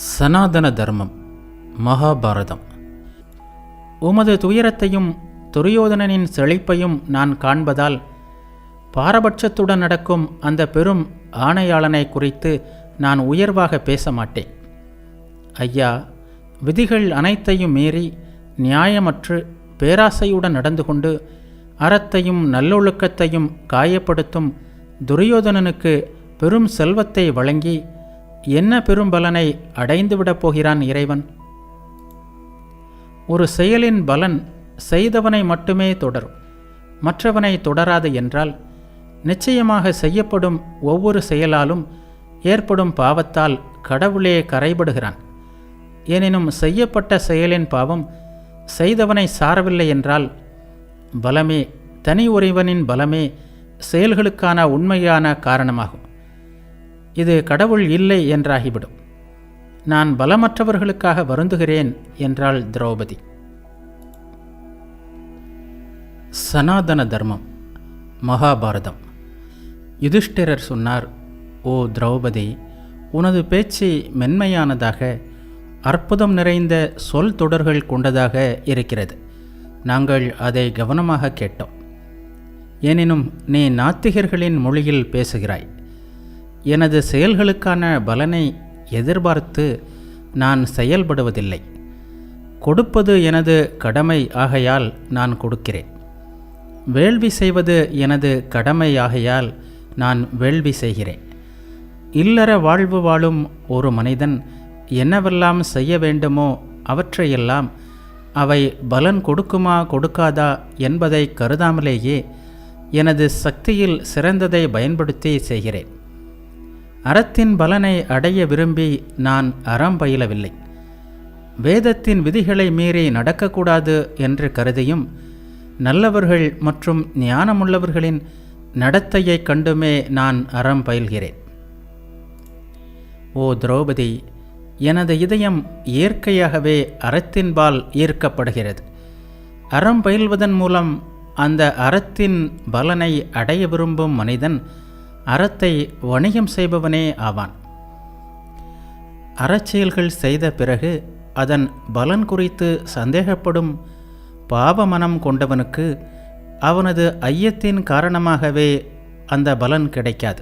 சனாதன தர்மம். மகாபாரதம். உமது துயரத்தையும் துரியோதனனின் செழிப்பையும் நான் காண்பதால் பாரபட்சத்துடன் நடக்கும் அந்த பெரும் ஆணையாளனை குறித்து நான் உயர்வாக பேச மாட்டேன். ஐயா, விதிகள் அனைத்தையும் மீறி நியாயமற்று பேராசையுடன் நடந்து கொண்டு அறத்தையும் நல்லொழுக்கத்தையும் காயப்படுத்தும் துரியோதனனுக்கு பெரும் செல்வத்தை வழங்கி என்ன பெரும் பலனை அடைந்துவிடப் போகிறான் இறைவன்? ஒரு செயலின் பலன் செய்தவனை மட்டுமே தொடரும், மற்றவனை தொடராது என்றால் நிச்சயமாக செய்யப்படும் ஒவ்வொரு செயலாலும் ஏற்படும் பாவத்தால் கடவுளே கரைபடுகிறான். எனினும் செய்யப்பட்ட செயலின் பாவம் செய்தவனை சாரவில்லை என்றால் பலமே, தனி ஒருவனின் பலமே செயல்களுக்கான உண்மையான காரணமாகும். இது கடவுள் இல்லை என்றாகிவிடும். நான் பலமற்றவர்களுக்காக வருந்துகிறேன் என்றாள் திரௌபதி. சனாதன தர்மம். மகாபாரதம். யுதிஷ்டிரர் சொன்னார், ஓ திரௌபதி, உனது பேச்சு மென்மையானதாக அற்புதம் நிறைந்த சொல் தொடர்கள் கொண்டதாக இருக்கிறது. நாங்கள் அதை கவனமாக கேட்டோம். எனினும் நீ நாத்திகர்களின் மொழியில் பேசுகிறாய். எனது செயல்களுக்கான பலனை எதிர்பார்த்து நான் செயல்படுவதில்லை. கொடுப்பது எனது கடமை ஆகையால் நான் கொடுக்கிறேன். வேள்வி செய்வது எனது கடமை ஆகையால் நான் வேள்வி செய்கிறேன். இல்லற வாழ்வு வாழும் ஒரு மனிதன் என்னவெல்லாம் செய்ய வேண்டுமோ அவற்றையெல்லாம் அவை பலன் கொடுக்குமா கொடுக்காதா என்பதை கருதாமலேயே எனது சக்தியில் சிறந்ததை பயன்படுத்தி செய்கிறேன். அறத்தின் பலனை அடைய விரும்பி நான் அறம் பயிலவில்லை. வேதத்தின் விதிகளை மீறி நடக்கக்கூடாது என்று கருதியும் நல்லவர்கள் மற்றும் ஞானமுள்ளவர்களின் நடத்தையை கண்டுமே நான் அறம் பயில்கிறேன். ஓ திரௌபதி, எனது இதயம் இயற்கையாகவே அறத்தின்பால் ஈர்க்கப்படுகிறது. அறம் பயில்வதன் மூலம் அந்த அறத்தின் பலனை அடைய விரும்பும் மனிதன் அறத்தை வணிகம் செய்பவனே ஆவான். அறச்செயல்கள் செய்த பிறகு அதன் பலன் குறித்து சந்தேகப்படும் பாவ மனம் கொண்டவனுக்கு அவனது ஐயத்தின் காரணமாகவே அந்த பலன் கிடைக்காது.